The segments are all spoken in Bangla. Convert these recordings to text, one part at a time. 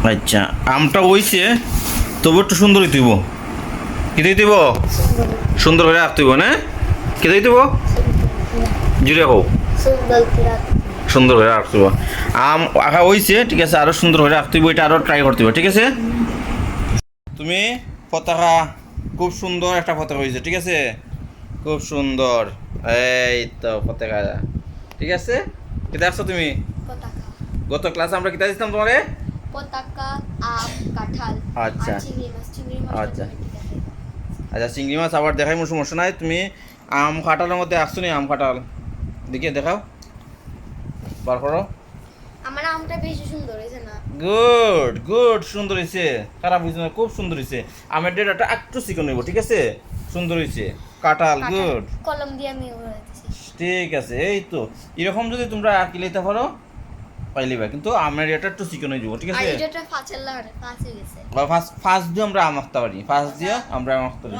আচ্ছা আমটা হইছে তবু একটু সুন্দরই তুইব কি দিব সুন্দর করে রাখতে হইব না কি দিব জুড়ে হোক সুন্দর করে রাখতে হইব আম আঁকা হইছে ঠিক আছে আরো সুন্দর করে রাখতে হইব এটা আরো ট্রাই করতে হইব ঠিক আছে তুমি পতাকা খুব সুন্দর একটা পতাকা হয়েছে ঠিক আছে খুব সুন্দর এই তো পতাকা ঠিক আছে এটা আসছো তুমি গত ক্লাসে আমরা কিতা দিতাম তোমারে পতাকা আম কাঁঠাল আচ্ছা চিংড়ি মাছ আচ্ছা আচ্ছা চিংড়ি মাছ আবার দেখাই মোর সমস্যা নাই তুমি আম কাঁঠালের মধ্যে আসছো নি আম কাঁঠাল দেখিয়ে দেখাও বার করো আমার আমটা বেশি সুন্দর হয়েছে না গুড গুড সুন্দর হয়েছে খারাপ হয়েছে না খুব সুন্দর হয়েছে আমের ডেটাটা একটু চিকন হইব ঠিক আছে সুন্দর হয়েছে কাঁঠাল গুড কলম দিয়ে আমি দিছি ঠিক আছে এই তো এরকম যদি তোমরা আঁকি লইতে পারো পাইলিবা কিন্তু আমের এটা একটু চিকন হয়ে যাবো ঠিক আছে আর এটা ফাঁচের লাগারে ফাঁচে গেছে বা ফার্স্ট দিয়ে আমরা আম আঁকতে পারি ফার্স্ট দিয়ে আমরা আম আঁকতে পারি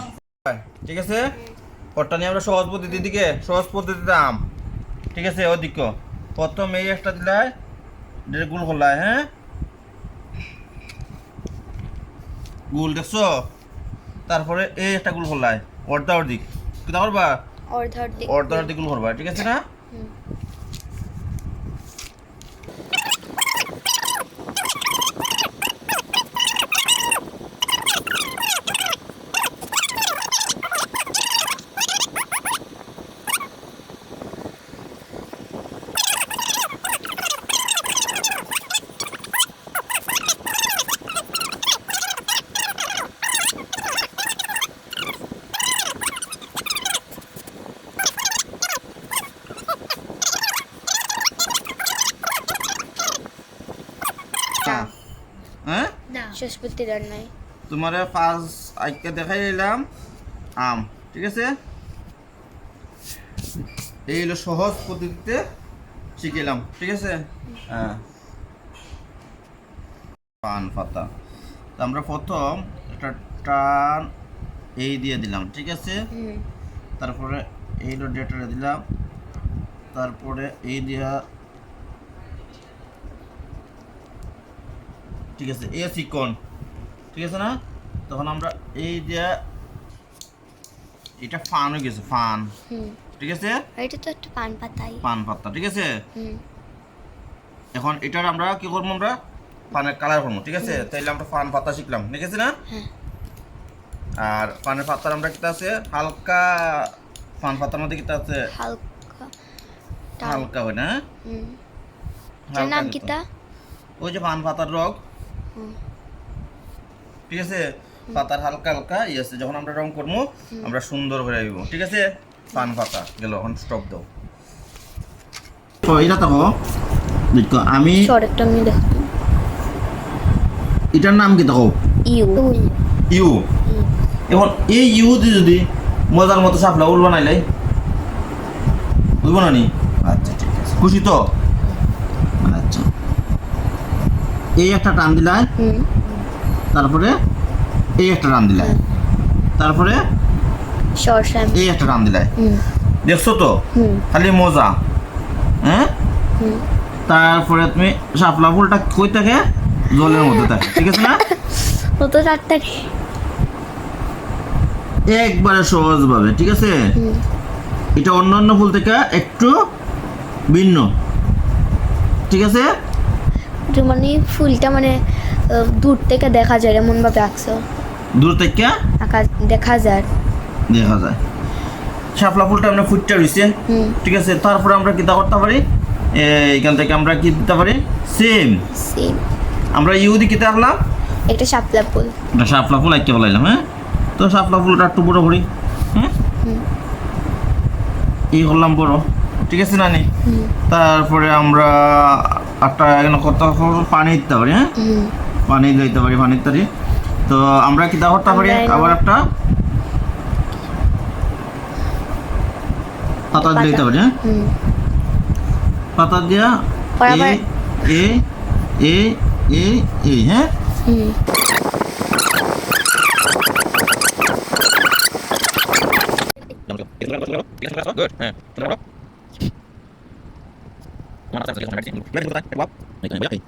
ঠিক আছে পটটা নিয়ে আমরা সহজ পদ্ধতির দিকে সহজ পদ্ধতিতে আম ঠিক আছে ওদিক প্রথম এই একটা দিলাই গুল করলাই হ্যাঁ গুল দেখছো তারপরে এই একটা গুল করলাই অর্ধা অর্ধিক কিতা করবা অর্ধা অর্ধিক গুল করবা ঠিক আছে না হ্যাঁ শেষ করতে দেন নাই তোমারে ফার্স্ট আজকে দেখাই দিলাম আম ঠিক আছে এই হলো সহজ পদ্ধতিতে শিখেলাম ঠিক আছে হ্যাঁ পান পাতা আমরা প্রথম একটা টান এই দিয়ে দিলাম ঠিক আছে তারপরে এই হলো ডেটাটা দিলাম তারপরে এই দিয়া ঠিক আছে এ চিকন ঠিক আছে না তখন আমরা এই যে এটা ফান হয়ে গেছে ফান ঠিক আছে এটা তো একটা পান পাতাই পান পাতা ঠিক আছে এখন এটার আমরা কি করবো আমরা পানের কালার করবো ঠিক আছে তাইলে আমরা পান পাতা শিখলাম ঠিক আছে না আর পানের পাতার আমরা কিতা আছে হালকা পান পাতার মধ্যে কিতা আছে হালকা হালকা হয় না এটার নাম কিতা ওই যে পান পাতার রগ ঠিক আছে পাতার হালকা হালকা আছে যখন আমরা রং করবো আমরা সুন্দর করে আইব ঠিক আছে পান পাতা গেল এখন স্টপ দাও তো এটা তো দেখো আমি শর্টটা আমি দেখো এটার নাম কি দেখো ইউ ইউ এখন এই ইউ দিয়ে যদি মজার মতো সাপলা উল বানাইলাই বুঝবো না নি আচ্ছা ঠিক আছে খুশি তো আচ্ছা এই একটা টান দিলাই তারপরে এই একটা টান দিলাই তারপরে এই একটা টান দিলাই দেখছো তো খালি মজা হ্যাঁ তারপরে তুমি শাপলা ফুলটা কই থাকে জলের মধ্যে থাকে ঠিক আছে না ও তো চারটা একবারে সহজ ভাবে ঠিক আছে এটা অন্যান্য ফুল থেকে একটু ভিন্ন ঠিক আছে মানে ফুলটা মানে দূর থেকে দেখা যায় এমন ভাবে আঁকছো দূর থেকে দেখা যায় শাপলা ফুলটা আমরা ফুটটা রয়েছে ঠিক আছে তারপরে আমরা কিতা করতে পারি এইখান থেকে আমরা কি দিতে পারি সেম আমরা ইউদি কিতা আঁকলাম একটা শাপলা ফুল আঁকতে বলাইলাম হ্যাঁ তো শাপলা ফুলটা একটু বড় করি হ্যাঁ এই করলাম বড় ঠিক আছে নানি তারপরে আমরা একটা কত পানি দিতে পারি হ্যাঁ পানি দিতে পারি পানি ইত্যাদি তো আমরা কি করতে পারি আবার একটা পাতা দিতে পারি হ্যাঁ পাতা দিয়া এ এ এ এ হ্যাঁ Good. Yeah. Mana tak? Mana tak? Baik, baik.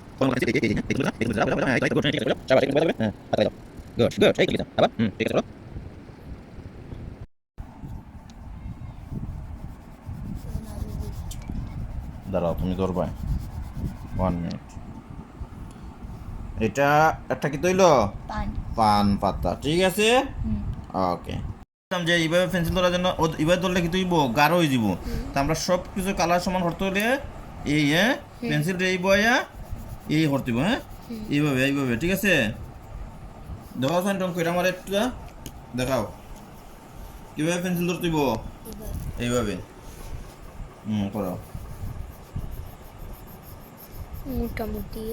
দাঁড়াও, তুমি ধরবা 1 মিনিট। এটা একটা কি তৈল? পান। পান পাতা, ঠিক আছে। ওকে, যে এইভাবে পেন্সিল ধরার জন্য এইভাবে ধরলে কি তুইব গাঢ় হয়ে যাব। তা আমরা সব কিছু কালার সমান করতে হলে এই পেন্সিলটা এই বয়া এই করতেব, হ্যাঁ এইভাবে এইভাবে, ঠিক আছে। দেখাও সাইন্টম কইরা আমার একটু দেখাও কিভাবে পেন্সিল ধরতেব, এইভাবে করো। মোটামুটি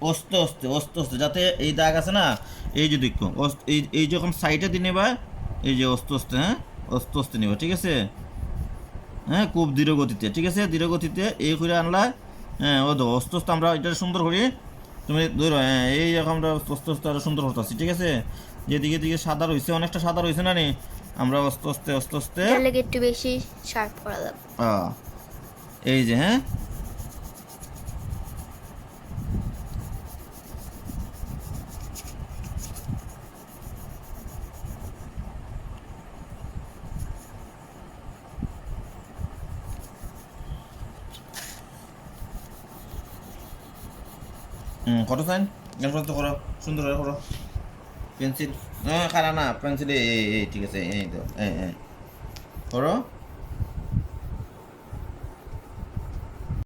অস্তে অস্তে অস্তে অস্তে, যাতে এই দাগ আছে না, এই যে দেখো এই এই যখন সাইডে দিয়ে নেবা, এই যে অস্তে অস্তে, হ্যাঁ অস্তে অস্তে নেবা, ঠিক আছে। হ্যাঁ খুব ধীর গতিতে, ঠিক আছে, ধীর গতিতে এই করে আনলা। হ্যাঁ ও অস্তে অস্তে আমরা এটা সুন্দর করি, তুমি ধরো। হ্যাঁ এই রকম আমরা আস্তে আস্তে আরো সুন্দর করতেছি, ঠিক আছে। যেদিকে দিকে সাদা রয়েছে, অনেকটা সাদা রয়েছে না নি, আমরা আস্তে আস্তে আস্তে আস্তে একটু বেশি শার্প করা যাবে। এই যে, হ্যাঁ করো সাইন, তো করো, সুন্দর করে করো। পেন্সিল, হ্যাঁ খারা না পেন্সিল, এই ঠিক আছে, এই তো এই করো।